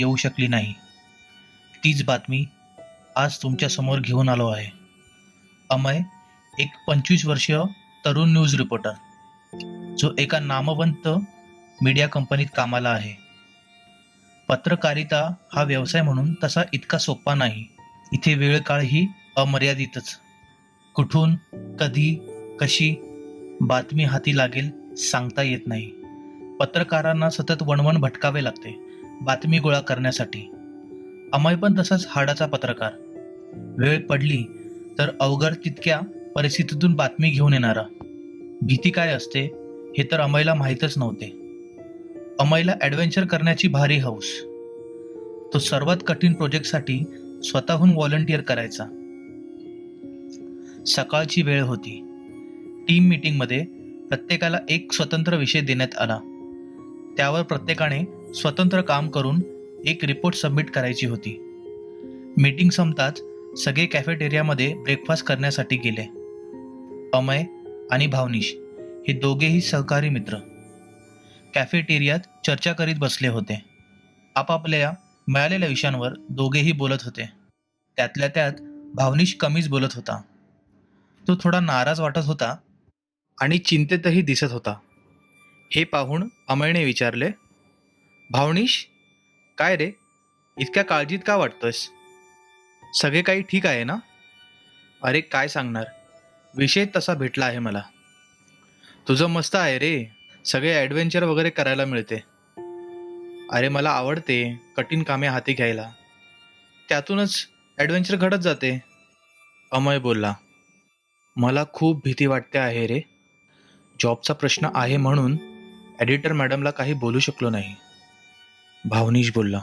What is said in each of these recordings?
येऊ शकली नाही. तीच बातमी आज तुमच्यासमोर घेऊन आलो आहे. अमय एक 25 वर्षीय तरुण न्यूज रिपोर्टर, जो एका नामवंत मीडिया कंपनीत कामाला आहे. पत्रकारिता हा व्यवसाय म्हणून तसा इतका सोपा नाही. इथे वेळ काळ ही अमर्यादितच. कुठून, कधी, कशी बातमी हाती लागेल सांगता येत नाही. पत्रकारांना सतत वणवण भटकावे लागते बातमी गोळा करण्यासाठी. अमय पण तसाच हाडाचा पत्रकार. वेळ पडली तर अवघड तितक्या परिस्थितीतून बातमी घेऊन येणारा. भीती काय असते हे तर अमयला माहीतच नव्हते. अमयला ॲडव्हेंचर करण्याची भारी हौस. तो सर्वात कठीण प्रोजेक्टसाठी स्वतःहून व्हॉलंटिअर करायचा. सकाळची वेळ होती. टीम मीटिंगमध्ये प्रत्येकाला एक स्वतंत्र विषय देण्यात आला. त्यावर प्रत्येकाने स्वतंत्र काम करून एक रिपोर्ट सबमिट करायची होती. मीटिंग संपताच सगळे कॅफेटेरियामध्ये ब्रेकफास्ट करण्यासाठी गेले. अमय आणि भावनिश हे दोघेही सहकारी मित्र कॅफेटेरियात चर्चा करीत बसले होते. आपापल्या मिळालेल्या विषयांवर दोघेही बोलत होते. त्यातल्या त्यात भावनिश कमीच बोलत होता. तो थोडा नाराज वाटत होता आणि चिंतेतही दिसत होता. हे पाहून अमयने विचारले, भावनिश, काय रे, इतक्या काळजीत का वाटतोस? सगळे काही ठीक आहे ना? अरे काय सांगणार, विषय तसा भेटला आहे मला. तुझं मस्त आहे रे, सगळे ॲडव्हेंचर वगैरे करायला मिळते. अरे मला आवडते कठीण कामे हाती घ्यायला, त्यातूनच ॲडव्हेंचर घडत जाते. अमय बोलला, मला खूप भीती वाटते आहे रे. जॉबचा प्रश्न आहे म्हणून एडिटर मॅडमला काही बोलू शकलो नाही. भावनिश बोलला,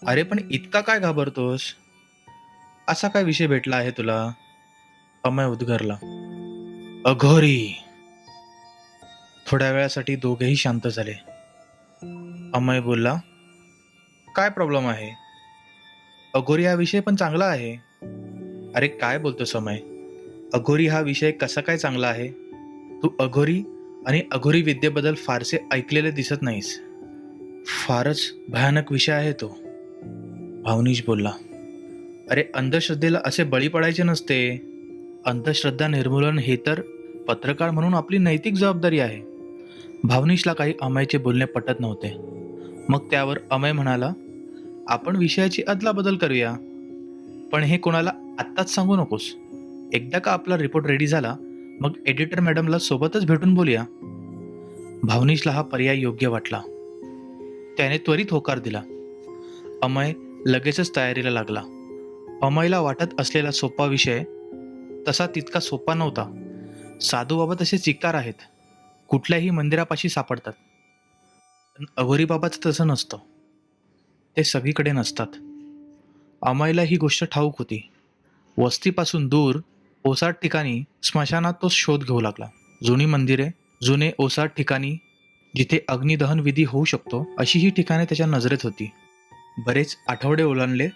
अरे पण इतका काय घाबरतोस? असा काय विषय भेटला आहे तुला? अमय उद्गारला, अघोरी. थोड्या वेळासाठी दोघेही शांत झाले. अमय बोलला, काय प्रॉब्लेम आहे? अघोरी हा विषय पण चांगला आहे. अरे काय बोलतोस अमय? अघोरी हा विषय कसा काय चांगला आहे? तू अघोरी आणि अघोरी विद्येबद्दल फारसे ऐकलेले दिसत नाहीस. फारच भयानक विषय आहे तो. भावनिश बोलला, अरे अंधश्रद्धेला असे बळी पडायचे नसते. अंधश्रद्धा निर्मूलन हे तर पत्रकार म्हणून आपली नैतिक जबाबदारी आहे. भावनिशला काही अमयचे बोलणे पटत नव्हते. मग त्यावर अमय म्हणाला, आपण विषयाची अदलाबदल करूया, पण हे कोणाला आत्ताच सांगू नकोस. एकदा का आपला रिपोर्ट रेडी झाला मग एडिटर मॅडमला सोबतच भेटून बोलूया. भावनिशला हा पर्याय योग्य वाटला. त्याने त्वरित होकार दिला. अमय लगेचच तयारीला लागला. अमयला वाटत असलेला सोपा विषय तसा तितका सोपा नव्हता. साधूबाबा तसे चिक्कार आहेत, कुठल्याही मंदिरापाशी सापडतात. पण अघोरी बाबाचं तसं नसतं. ते सगळीकडे नसतात. अमयला ही गोष्ट ठाऊक होती. वस्तीपासून दूर ओसाड ठिकाणी स्मशानात तो शोध घेऊ लागला. जुनी मंदिरे, जुने ओसाड ठिकाणी जिथे अग्निदहन विधी होऊ शकतो, अशी ही ठिकाणे त्याच्या नजरेत होती. बरेच आठवडे ओलांडले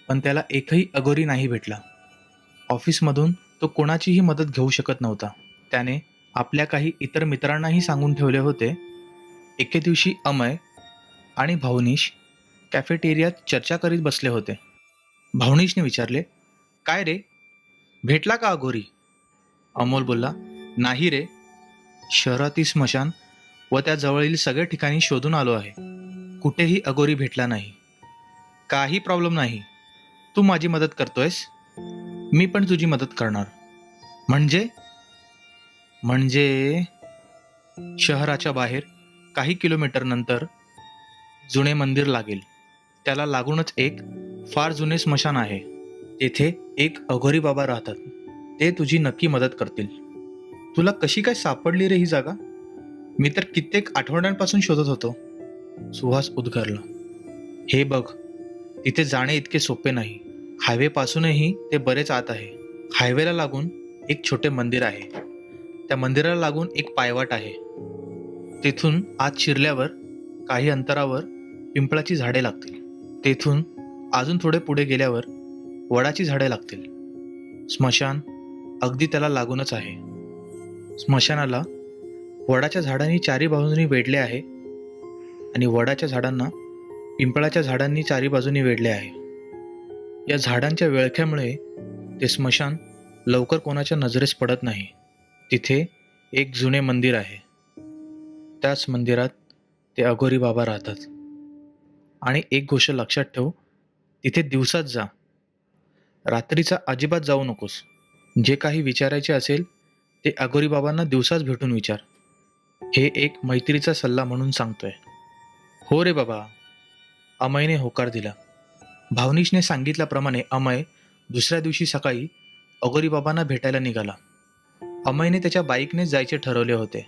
पण त्याला एकही अघोरी नाही भेटला. ऑफिसमधून तो कोणाचीही मदत घेऊ शकत नव्हता. त्याने आपल्या काही इतर मित्रांनाही सांगून ठेवले होते. एके दिवशी अमय आणि भावनिश कॅफेटेरियात चर्चा करीत बसले होते. भावनिशने विचारले, काय रे, भेटला का अघोरी? अमोल बोलला, नाही रे, शहरातील स्मशान व त्या जवळील सगळ्या ठिकाणी शोधून आलो आहे, कुठेही अघोरी भेटला नाही. काही प्रॉब्लेम नाही, तू माझी मदत करतोयस, मी पण तुझी मदत करणार. म्हणजे म्हणजे शहराच्या बाहेर काही किलोमीटर नंतर जुने मंदिर लागेल. त्याला लागूनच एक फार जुने स्मशान आहे. तेथे एक अघोरी बाबा राहतात. ते तुझी नक्की मदत करतील. तुला कशी काय सापडली रे ही जागा? मी तर कित्येक आठवड्यांपासून शोधत होतो. सुहास उद्गारला, हे बघ, तिथे जाणे इतके सोपे नाही. हायवे पासूनही ते बरेच आत आहे. हायवेला लागून एक छोटे मंदिर आहे. त्या मंदिराला लागून एक पायवाट आहे. तेथून आत शिरल्यावर काही अंतरावर पिंपळाची झाडे लागतील. तेथून अजून थोडे पुढे गेल्यावर वडाची झाडे लागतील. स्मशान अगदी त्याला लागूनच आहे. स्मशानाला वडाच्या झाडांनी चारी बाजूंनी वेढले आहे आणि वडाच्या झाडांना पिंपळाच्या झाडांनी चारी बाजूनी वेढले आहे. या झाडांच्या विळख्यामुळे ते स्मशान लवकर कोणाच्या नजरेस पडत नाही. तिथे एक जुने मंदिर आहे. त्याच मंदिरात ते अघोरी बाबा राहतात. आणि एक गोष्ट लक्षात ठेव, तिथे दिवसात जा, रात्रीचा अजिबात जाऊ नकोस. जे काही विचारायचे असेल ते अघोरी बाबांना दिवसाच भेटून विचार. हे एक मैत्रीचा सल्ला म्हणून सांगतोय. हो रे बाबा, अमयने होकार दिला. भावनीशने सांगितल्याप्रमाणे अमय दुसऱ्या दिवशी सकाळी अघोरी बाबांना भेटायला निघाला. अमयने त्याच्या बाईकने जायचे ठरवले होते.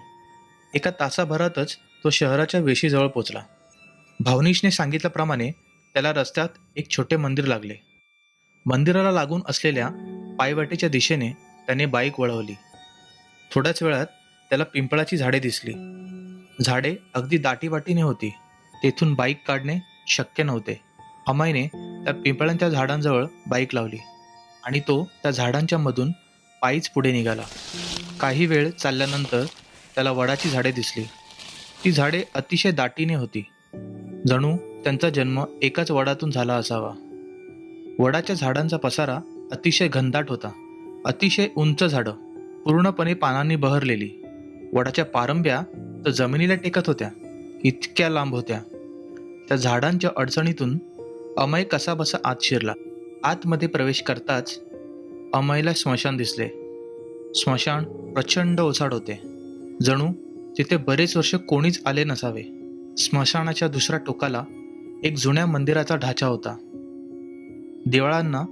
एका तासाभरातच तो शहराच्या वेशीजवळ पोचला. भावनीशने सांगितल्याप्रमाणे त्याला रस्त्यात एक छोटे मंदिर लागले. मंदिराला लागून असलेल्या पायवाटेच्या दिशेने त्याने बाईक वळवली. थोड्याच वेळात त्याला पिंपळाची झाडे दिसली. झाडे अगदी दाटीवाटीने होती. तेथून बाईक काढणे शक्य नव्हते. अमयने त्या पिंपळांच्या झाडांजवळ बाईक लावली आणि तो त्या झाडांच्या मधून पायीच पुढे निघाला. काही वेळ चालल्यानंतर त्याला वडाची झाडे दिसली. ती झाडे अतिशय दाटीने होती. जणू त्यांचा जन्म एकाच वडातून झाला असावा. वडाच्या झाडांचा पसारा अतिशय घनदाट होता. अतिशय उंच झाडं, पूर्णपणे पानांनी बहरलेली. वडाच्या पारंब्या तर जमिनीला टेकत होत्या, इतक्या लांब होत्या. त्या झाडांच्या अडचणीतून अमय कसाबसा आत शिरला. आतमध्ये प्रवेश करताच अमयला स्मशान दिसले. स्मशान प्रचंड ओसाड होते. जणू तिथे बरेच वर्ष कोणीच आले नसावे. स्मशानाच्या दुसऱ्या टोकाला एक जुन्या मंदिराचा ढाचा होता. देवळांना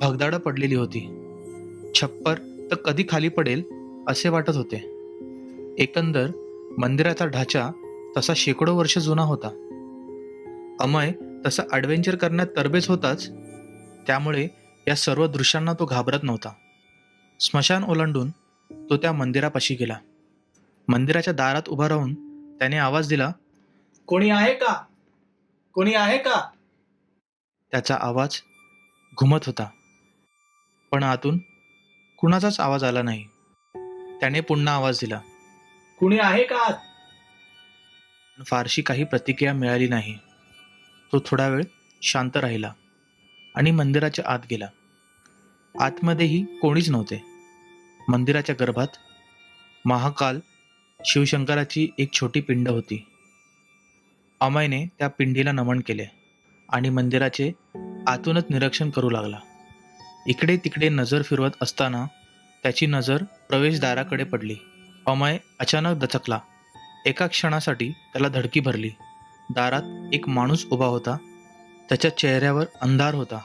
भगदाडं पडलेली होती. छप्पर तर कधी खाली पडेल असे वाटत होते. एकंदर मंदिराचा ढाचा तसा शेकडो वर्ष जुना होता. अमय तसा ॲडव्हेंचर करण्यात तरबेज होताच, त्यामुळे या सर्व दृश्यांना तो घाबरत नव्हता. स्मशान ओलांडून तो त्या मंदिरापाशी गेला. मंदिराच्या दारात उभा राहून त्याने आवाज दिला, कोणी आहे का? कोणी आहे का? त्याचा आवाज घुमत होता, पण आतून कुणाचाच आवाज आला नाही. त्याने पुन्हा आवाज दिला, कुणी आहे का? फारशी काही प्रतिक्रिया मिळाली नाही. तो थोडा वेळ शांत राहिला आणि मंदिराच्या आत गेला. आतमध्येही कोणीच नव्हते. मंदिराच्या गर्भात महाकाल शिवशंकराची एक छोटी पिंड होती. अमयने त्या पिंडीला नमन केले आणि मंदिराचे आतूनच निरीक्षण करू लागला. इकडे तिकडे नजर फिरवत असताना त्याची नजर प्रवेशद्वाराकडे पडली. अमय अचानक दचकला. एका क्षणासाठी त्याला धडकी भरली. दारात एक माणूस उभा होता. त्याच्या चेहऱ्यावर अंधार होता.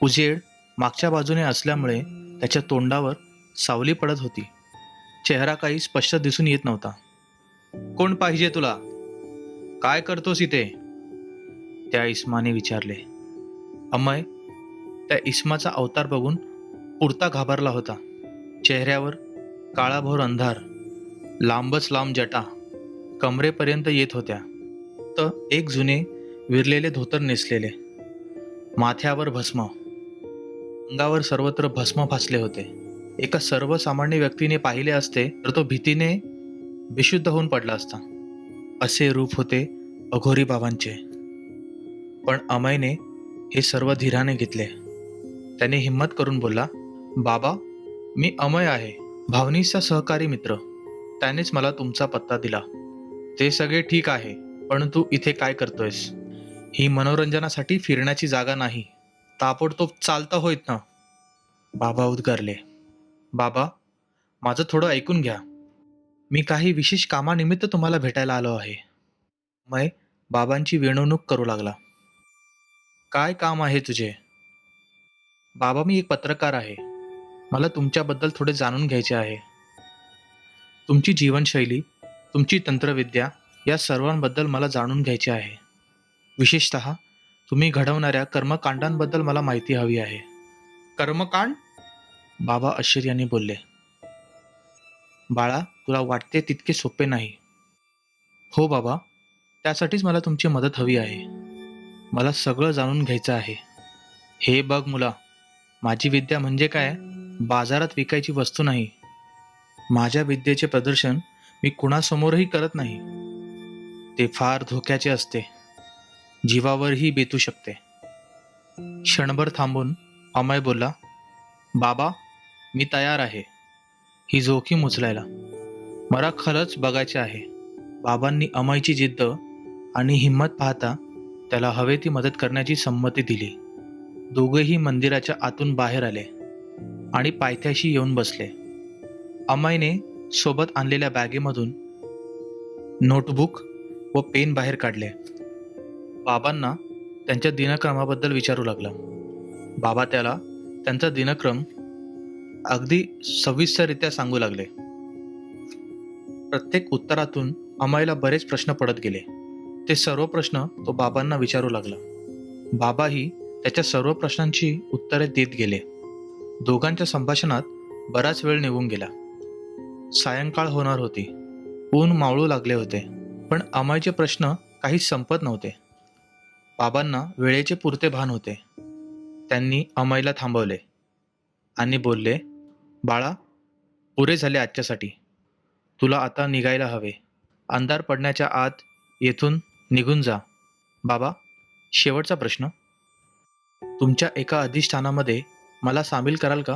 उजेड मागच्या बाजूने असल्यामुळे त्याच्या तोंडावर सावली पडत होती. चेहरा काही स्पष्ट दिसून येत नव्हता. कोण पाहिजे तुला? काय करतोस इथे? त्या इस्माने विचारले. अमय त्या इस्माचा अवतार बघून पुरता घाबरला होता. चेहऱ्यावर काळाभोर अंधार, लांबच लांब जटा कमरेपर्यंत येत होत्या. तर एक जुने विरलेले धोतर नेसलेले, माथ्यावर भस्म, अंगावर सर्वत्र भस्म फासले होते. एका सर्वसामान्य व्यक्तीने पाहिले असते तर तो भीतीने बेशुद्ध होऊन पडला असता. असे रूप होते अघोरी बाबांचे. पण अमयने हे सर्व धीराने घेतले. त्याने हिम्मत करून बोलला, बाबा, मी अमय आहे, भावनीचा सहकारी मित्र. त्यानेच मला तुमचा पत्ता दिला. ते सगळे ठीक आहे, परंतु इथे काय करतोयस? ही मनोरंजनासाठी फिरण्याची जागा नाही. ताबडतोब चालता होईत ना? बाबा उद्गारले. बाबा, माझं थोडं ऐकून घ्या. मी काही विशेष कामानिमित्त तुम्हाला भेटायला आलो आहे. अमय बाबांची वेणवणूक करू लागला. काय काम आहे तुझे? बाबा, मी एक पत्रकार आहे. मला तुमच्याबद्दल थोडे जाणून घ्यायचे आहे. तुमची जीवनशैली, तुमची तंत्रविद्या या सर्वांबद्दल मला जाणून घ्यायचे आहे. विशेषतः तुम्ही घडवणाऱ्या कर्मकांडांबद्दल मला माहिती हवी आहे. कर्मकांड? बाबा आश्चर्याने बोलले. बाळा, तुला वाटते तितके सोपे नाही. हो बाबा, त्यासाठीच मला तुमची मदत हवी आहे. मला सगळं जाणून घ्यायचं आहे. हे बघ मुला, माझी विद्या म्हणजे काय, बाजारात विकायची वस्तू नाही. माझ्या विद्येचे प्रदर्शन मी कुणासमोरही करत नाही. ते फार धोक्याचे असते. जीवावरही बेतू शकते. क्षणभर थांबून अमय बोलला, बाबा, मी तयार आहे ही जोखीम उचलायला. मला खरंच बघायचे आहे. बाबांनी अमयची जिद्द आणि हिंमत पाहता त्याला हवे ती मदत करण्याची संमती दिली. दोघेही मंदिराच्या आतून बाहेर आले आणि पायथ्याशी येऊन बसले. अमयने सोबत आणलेल्या बॅगेमधून नोटबुक व पेन बाहेर काढले. बाबांना त्यांच्या दिनक्रमाबद्दल विचारू लागला. बाबा त्याला त्यांचा दिनक्रम अगदी सविस्तररित्या सांगू लागले. प्रत्येक उत्तरातून अमयला बरेच प्रश्न पडत गेले. ते सर्व प्रश्न तो बाबांना विचारू लागला. बाबाही त्याच्या सर्व प्रश्नांची उत्तरे देत गेले. दोघांच्या संभाषणात बराच वेळ निघून गेला. सायंकाळ होणार होती. ऊन मावळू लागले होते, पण अमयचे प्रश्न काहीच संपत नव्हते. बाबांना वेळेचे पुरते भान होते. त्यांनी अमयला थांबवले आणि बोलले, बाळा, पुरे झाले आजच्यासाठी. तुला आता निघायला हवे. अंधार पडण्याच्या आत येथून निघून जा. बाबा, शेवटचा प्रश्न. तुमच्या एका अधिष्ठानामध्ये मला सामील कराल का?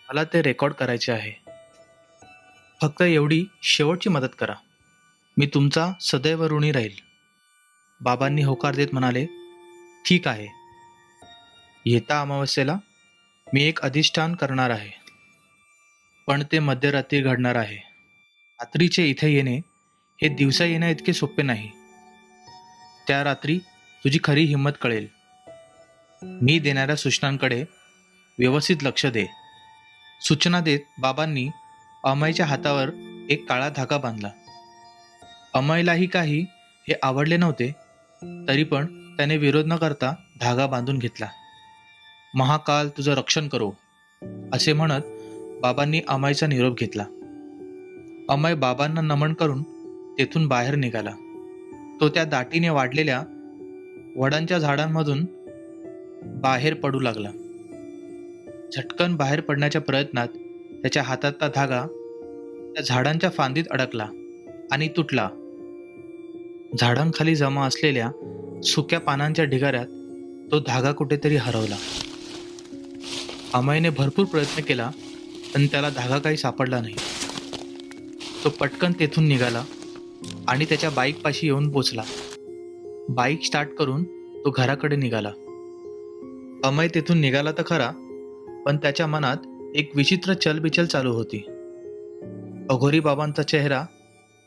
मला ते रेकॉर्ड करायचे आहे. फक्त एवढी शेवटची मदत करा. मी तुमचा सदैव ऋणी राहील. बाबांनी होकार देत म्हणाले, ठीक आहे. येता अमावस्येला मी एक अधिष्ठान करणार आहे, पण ते मध्यरात्री घडणार आहे. रात्रीचे इथे येणे हे दिवसा येण्या इतके सोपे नाही. त्या रात्री तुझी खरी हिंमत कळेल. मी देणाऱ्या सूचनांकडे व्यवस्थित लक्ष दे. सूचना देत बाबांनी अमयच्या हातावर एक काळा धागा बांधला. अमयलाही काही हे आवडले नव्हते, तरी पण त्याने विरोध न करता धागा बांधून घेतला. महाकाल तुझं रक्षण करो, असे म्हणत बाबांनी अमयचा निरोप घेतला. अमय बाबांना नमन करून तेथून बाहेर निघाला. तो त्या दाटीने वाढलेल्या वडांच्या झाडांमधून बाहेर पडू लागला. झटकन बाहेर पडण्याच्या प्रयत्नात त्याच्या हातातला धागा त्या झाडांच्या फांदीत अडकला आणि तुटला. झाडांखाली जमा असलेल्या सुक्या पानांच्या ढिगाऱ्यात तो धागा कुठेतरी हरवला. अमयने भरपूर प्रयत्न केला, पण त्याला धागा काही सापडला नाही. तो पटकन तेथून निघाला आणि त्याच्या बाईकपाशी येऊन पोचला. बाईक स्टार्ट करून तो घराकडे निघाला. अमय तेथून निघाला तर खरा, पण त्याच्या मनात एक विचित्र चलबिचल चालू होती. अघोरी बाबांचा चेहरा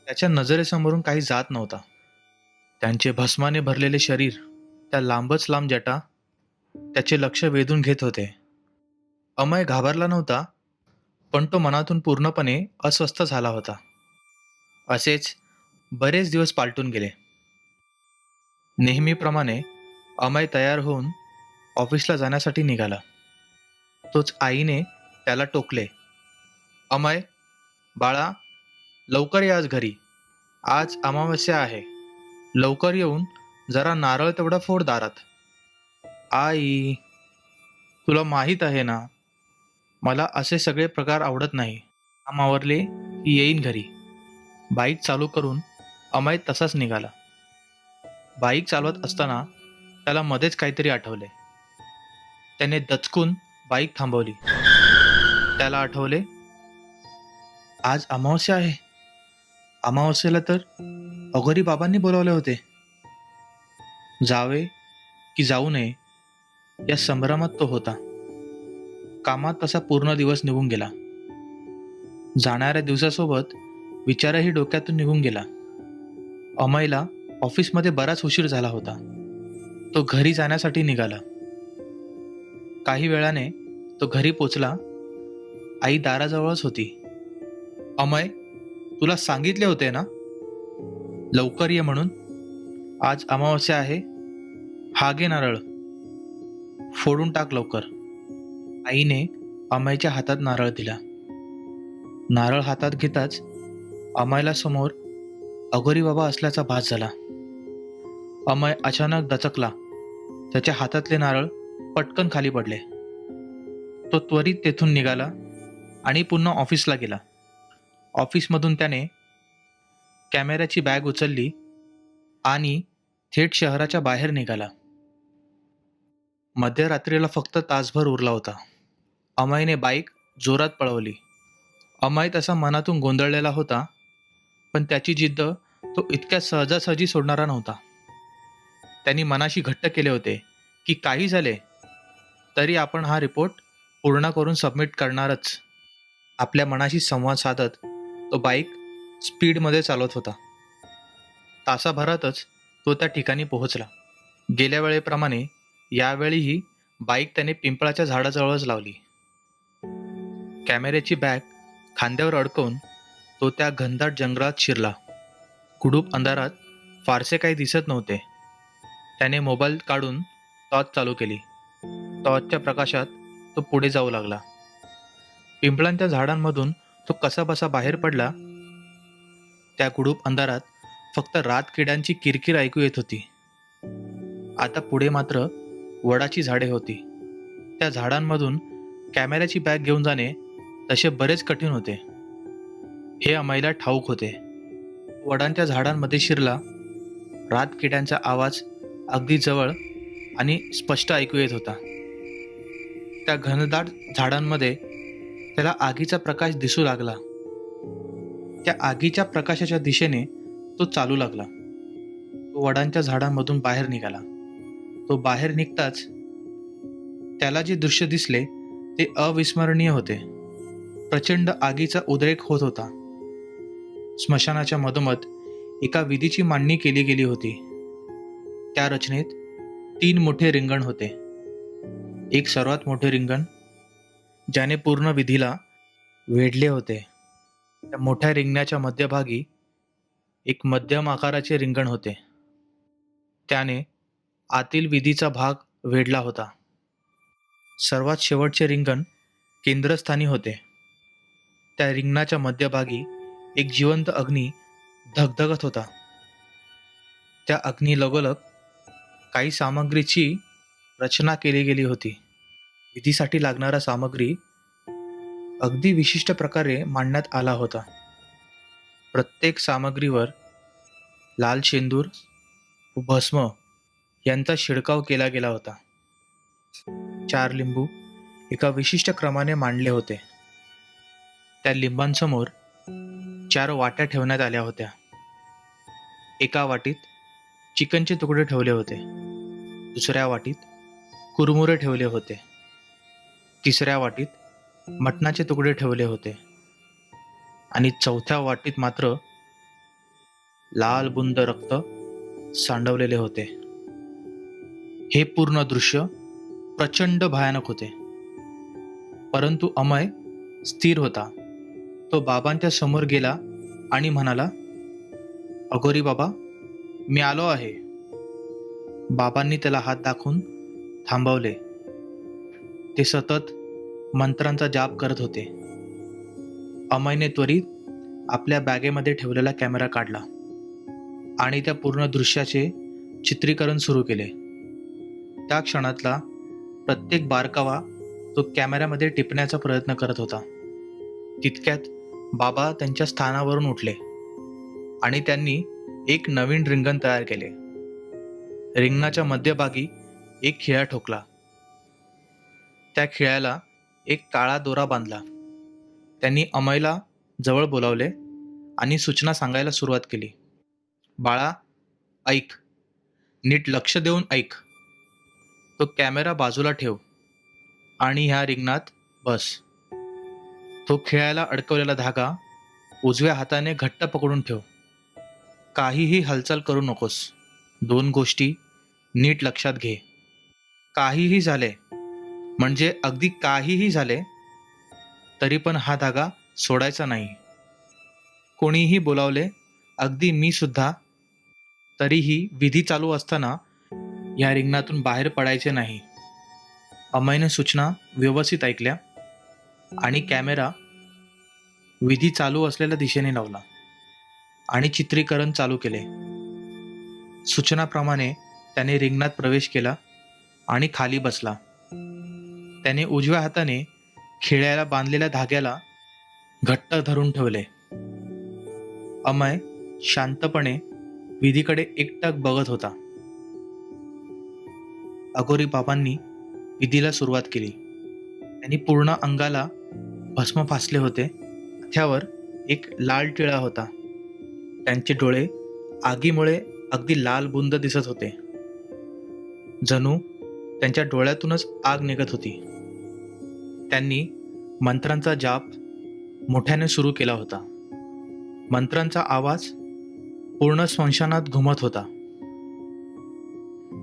त्याच्या नजरेसमोरून काही जात नव्हता. त्यांचे भस्माने भरलेले शरीर, त्या लांबच लांब जटा त्याचे लक्ष वेधून घेत होते. अमय घाबरला नव्हता, पण तो मनातून पूर्णपणे अस्वस्थ झाला होता. असेच बरेच दिवस पालटून गेले. नेहमीप्रमाणे अमय तयार होऊन ऑफिसला जाण्यासाठी निघाला. तोच आईने त्याला टोकले, अमय, बाळा, लवकर ये आज घरी. आज अमावस्या आहे. लवकर येऊन जरा नारळ तेवढा फोड दारात. आई, तुला माहीत आहे ना, मला असे सगळे प्रकार आवडत नाही. काम आवरले की येईन घरी. बाईक चालू करून अमय तसाच निघाला. बाईक चालवत असताना त्याला मध्येच काहीतरी आठवले. त्याने दचकून बाईक थांबवली. त्याला आठवले, आज अमावस्या आहे. अमावस्येला तर अघोरी बाबांनी बोलावले होते. जावे की जाऊ नये या संभ्रमात तो होता. कामात तसा पूर्ण दिवस निघून गेला. जाणाऱ्या दिवसासोबत विचारही डोक्यातून निघून गेला. अमयला ऑफिसमध्ये बराच उशीर झाला होता. तो घरी जाण्यासाठी निघाला. काही वेळाने तो घरी पोचला. आई दाराजवळच होती. अमय, तुला सांगितले होते ना, लवकर ये म्हणून. आज अमावस्या आहे. हा घे नारळ, फोडून टाक लवकर. आईने अमयच्या हातात नारळ दिला. नारळ हातात घेताच अमयला समोर अघोरी बाबा असल्याचा भास झाला. अमय अचानक दचकला. त्याच्या हातातले नारळ पटकन खाली पडले. तो त्वरित तेथून निघाला आणि पुन्हा ऑफिसला गेला. ऑफिसमधून त्याने कॅमेऱ्याची बॅग उचलली आणि थेट शहराच्या बाहेर निघाला. मध्यरात्रीला फक्त तासभर उरला होता. अमयने बाईक जोरात पळवली. अमय तसा मनातून गोंधळलेला होता, पण त्याची जिद्द तो इतक्या सहजासहजी सोडणारा नव्हता. त्यांनी मनाशी घट्ट केले होते की काही झाले तरी आपण हा रिपोर्ट पूर्ण करून सबमिट करणारच. आपल्या मनाशी संवाद साधत तो बाईक स्पीडमध्ये चालवत होता. तासाभरातच तो त्या ठिकाणी पोहोचला. गेल्या वेळेप्रमाणे यावेळीही बाईक त्याने पिंपळाच्या झाडाजवळच लावली. कॅमेऱ्याची बॅग खांद्यावर अडकवून तो त्या घनदाट जंगलात शिरला. गुडूप अंधारात फारसे काही दिसत नव्हते. त्याने मोबाईल काढून टॉर्च चालू केली. टॉर्चच्या प्रकाशात तो पुढे जाऊ लागला. पिंपळांच्या झाडांमधून तो कसाबसा बाहेर पडला. त्या गुडूप अंधारात फक्त रातकिड्यांची किरकिर ऐकू येत होती. आता पुढे मात्र वडाची झाडे होती. त्या झाडांमधून कॅमेऱ्याची बॅग घेऊन जाणे तसे बरेच कठीण होते, हे अमयला ठाऊक होते. वडांच्या झाडांमध्ये शिरला. रातकिड्यांचा आवाज अगदी जवळ आणि स्पष्ट ऐकू येत होता. त्या घनदाट झाडांमध्ये त्याला आगीचा प्रकाश दिसू लागला. त्या आगीच्या प्रकाशाच्या दिशेने तो चालू लागला. तो वडांच्या झाडांमधून बाहेर निघाला. तो बाहेर निघताच त्याला जे दृश्य दिसले ते अविस्मरणीय होते. प्रचंड आगीचा उद्रेक होत होता. स्मशानाच्या मधोमध एका विधीची मांडणी केली गेली होती. त्या रचनेत 3 मोठे रिंगण होते. एक सर्वात मोठे रिंगण ज्याने पूर्ण विधीला वेढले होते. त्या मोठ्या रिंगणाच्या मध्यभागी एक मध्यम आकाराचे रिंगण होते. त्याने आतील विधीचा भाग वेढला होता. सर्वात शेवटचे रिंगण केंद्रस्थानी होते. त्या रिंगणाच्या मध्यभागी एक जिवंत अग्नी धगधगत होता. त्या अग्नी लगोलग काही सामग्रीची रचना केली गेली होती. विधीसाठी लागणारा सामग्री अगदी विशिष्ट प्रकारे मांडण्यात आला होता. प्रत्येक सामग्रीवर लाल शेंदूर व भस्म यांचा शिडकाव केला गेला होता. 4 लिंबू एका विशिष्ट क्रमाने मांडले होते. त्या लिंबांसमोर 4 वाट्या ठेवण्यात आल्या होत्या. एका वाटीत चिकनचे तुकडे ठेवले होते. दुसऱ्या वाटीत कुरमुरे ठेवले होते. तिसऱ्या वाटीत मटणाचे तुकडे ठेवले होते. आणि चौथ्या वाटीत मात्र लाल बुंद रक्त सांडवलेले होते. हे पूर्ण दृश्य प्रचंड भयानक होते. परंतु अमय स्थिर होता. तो बाबांच्या समोर गेला आणि म्हणाला, अघोरी बाबा, मी आलो आहे. बाबांनी त्याला हात दाखवून थांबवले. ते सतत मंत्रांचा जाप करत होते. अमयने त्वरित आपल्या बॅगेमध्ये ठेवलेला कॅमेरा काढला आणि त्या पूर्ण दृश्याचे चित्रीकरण सुरू केले. त्या क्षणातला प्रत्येक बारकावा तो कॅमेऱ्यामध्ये टिपण्याचा प्रयत्न करत होता. तितक्यात बाबा त्यांच्या स्थानावरून उठले आणि त्यांनी एक नवीन रिंगण तयार केले. रिंगणाच्या मध्यभागी एक खिळा ठोकला. त्या खिळ्याला एक काळा दोरा बांधला. त्यांनी अमयला जवळ बोलावले आणि सूचना सांगायला सुरुवात केली. बाळा, ऐक, नीट लक्ष देऊन ऐक. तो कॅमेरा बाजूला ठेव आणि ह्या रिंगणात बस. तो खिळ्याला अडकवलेला धागा उजव्या हाताने घट्ट पकडून ठेव. काहीही हालचाल करू नकोस. 2 गोष्टी नीट लक्षात घे. काहीही झाले, म्हणजे अगदी काहीही झाले, तरी पण हा धागा सोडायचा नाही. कोणीही बोलावले, अगदी मी सुद्धा, तरीही विधी चालू असताना या रिंगणातून बाहेर पडायचे नाही. अमयने सूचना व्यवस्थित ऐकल्या आणि कॅमेरा विधी चालू असलेल्या दिशेने लावला आणि चित्रीकरण चालू केले. सूचनाप्रमाणे त्याने रिंगणात प्रवेश केला आणि खाली बसला. त्याने उजव्या हाताने खिळ्याला बांधलेल्या धाग्याला घट्ट धरून ठेवले. अमय शांतपणे विधीकडे एकटक बघत होता. अघोरी बाबांनी विधीला सुरुवात केली. त्यांनी पूर्ण अंगाला भस्म फासले होते. माथ्यावर एक लाल टिळा होता. त्यांचे डोळे आगीमुळे अगदी लाल बुंद दिसत होते. जणू त्यांच्या डोळ्यातूनच आग निघत होती. त्यांनी मंत्रांचा जाप मोठ्याने सुरू केला होता. मंत्रांचा आवाज पूर्ण स्मशानात घुमत होता.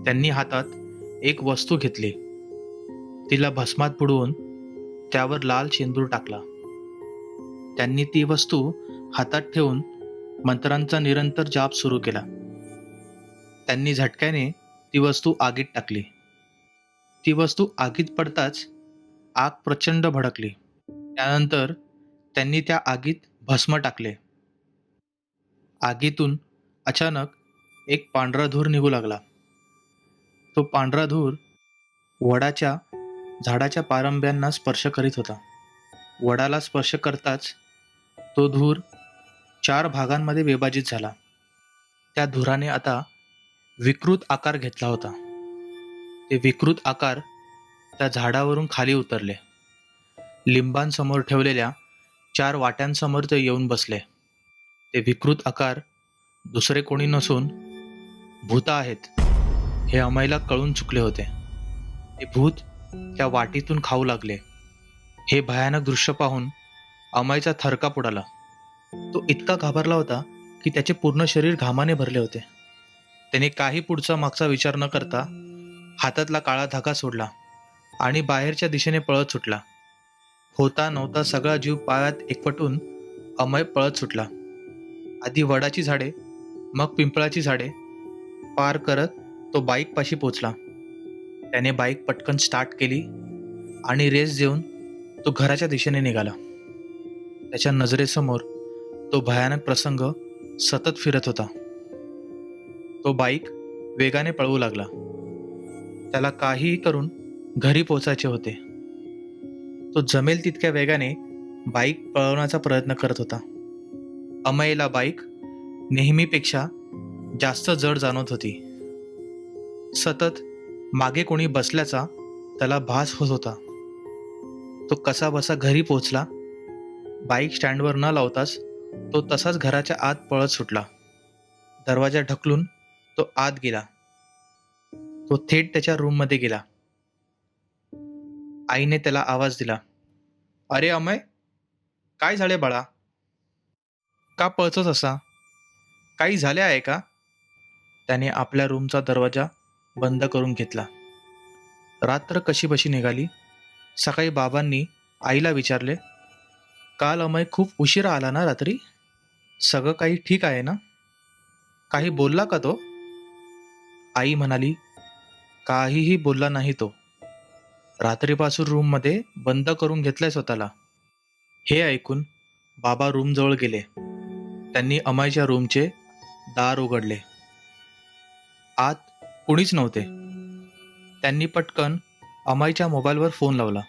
त्यांनी हातात एक वस्तू घेतली. तिला भस्मात बुडवून त्यावर लाल शेंदूर टाकला. त्यांनी ती वस्तू हातात ठेवून मंत्रांचा निरंतर जाप सुरू केला. त्यांनी झटक्याने ती वस्तू आगीत टाकली. ती वस्तू आगीत पडताच आग प्रचंड भडकली. त्यानंतर त्यांनी त्या आगीत भस्म टाकले. आगीतून अचानक एक पांढरा धूर निघू लागला. तो पांढरा धूर वडाच्या झाडाच्या पारंब्यांना स्पर्श करीत होता. वडाला स्पर्श करताच तो धूर 4 भागांमध्ये विभाजित झाला. त्या धुराने आता विकृत आकार घेतला होता. ते विकृत आकार त्या झाडावरून खाली उतरले. लिंबांसमोर ठेवलेल्या 4 वाट्यांसमोर ते येऊन बसले. ते विकृत आकार दुसरे कोणी नसून भूत आहेत हे अमयला कळून चुकले होते. ते भूत त्या वाटीतून खाऊ लागले. हे भयानक दृश्य पाहून अमयचा थरकाप उडाला. तो इतका घाबरला होता की त्याचे पूर्ण शरीर घामाने भरले होते. त्याने काही पुढचा मागचा विचार न करता हातातला काळा धागा सोडला आणि बाहेरच्या दिशेने पळत सुटला. होता नव्हता सगळा जीव पायात एकवटून अमय पळत सुटला. आधी वडाची झाडे, मग पिंपळाची झाडे पार करत तो बाईकपाशी पोचला. त्याने बाईक पटकन स्टार्ट केली आणि रेस देऊन तो घराच्या दिशेने निघाला. त्याच्या नजरेसमोर तो भयानक प्रसंग सतत फिरत होता. तो बाईक वेगाने पळवू लागला. त्याला काहीही करून घरी पोचायचे होते. तो जमेल तितक्या वेगाने बाईक पळवण्याचा प्रयत्न करत होता. अमयला बाईक नेहमीपेक्षा जास्त जड जाणवत होती. सतत मागे कोणी बसल्याचा त्याला भास होत होता. तो कसाबसा घरी पोचला. बाईक स्टँडवर न लावताच तो तसाच घराच्या आत पळत सुटला. दरवाजा ढकलून तो आत गेला. तो थेट त्याच्या रूममध्ये गेला. आईने त्याला आवाज दिला, "अरे अमय, काय झाले बाळा? का पळतोस असा? काही झाले आहे का?" त्याने आपल्या रूमचा दरवाजा बंद करून घेतला. रात्र कशीबशी निघाली. सकाळी बाबांनी आईला विचारले, "काल अमय खूप उशिरा आला ना रात्री? सगळं काही ठीक आहे ना? काही बोलला का तो?" आई म्हणाली, "काहीही बोलला नाही तो. रात्रीपासून रूममध्ये बंद करून घेतलंय स्वतःला." हे ऐकून बाबा रूमजवळ गेले. त्यांनी अमयच्या रूमचे दार उघडले. आत कुणीच नव्हते. त्यांनी पटकन अमयच्या मोबाईलवर फोन लावला.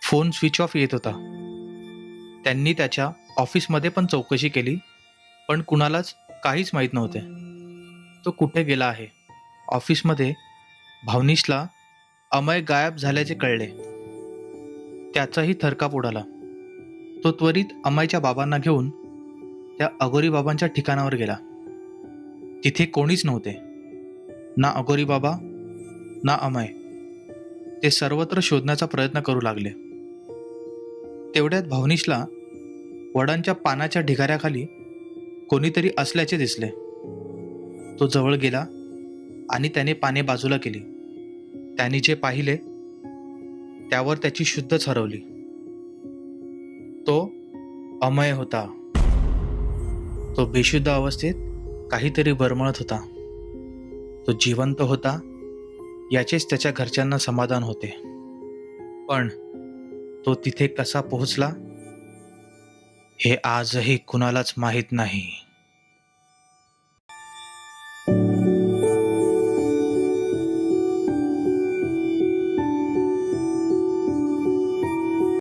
फोन स्विच ऑफ येत होता. त्यांनी त्याच्या ऑफिसमध्ये पण चौकशी केली, पण कुणालाच काहीच माहीत नव्हते तो कुठे गेला आहे. ऑफिसमध्ये भावनिशला अमय गायब झाल्याचे कळले. त्याचाही थरकाप उडाला. तो त्वरित अमयच्या बाबांना घेऊन त्या अघोरी बाबांच्या ठिकाणावर गेला. तिथे कोणीच नव्हते. ना अघोरी बाबा ना अमय. ते सर्वत्र शोधण्याचा प्रयत्न करू लागले. तेवढ्यात भावनिशला वडांच्या पानाच्या ढिगाऱ्याखाली कोणीतरी असल्याचे दिसले. तो जवळ गेला आणि त्याने पाने बाजूला केली. त्याने जे पाहिले त्यावर त्याची शुद्धच हरवली. तो अमय होता. तो बेशुद्ध अवस्थेत काहीतरी बरमळत होता. तो जिवंत होता याचेच त्याच्या घरच्यांना समाधान होते. पण तो तिथे कसा पोहोचला हे आजही कुणालाच माहीत नाही.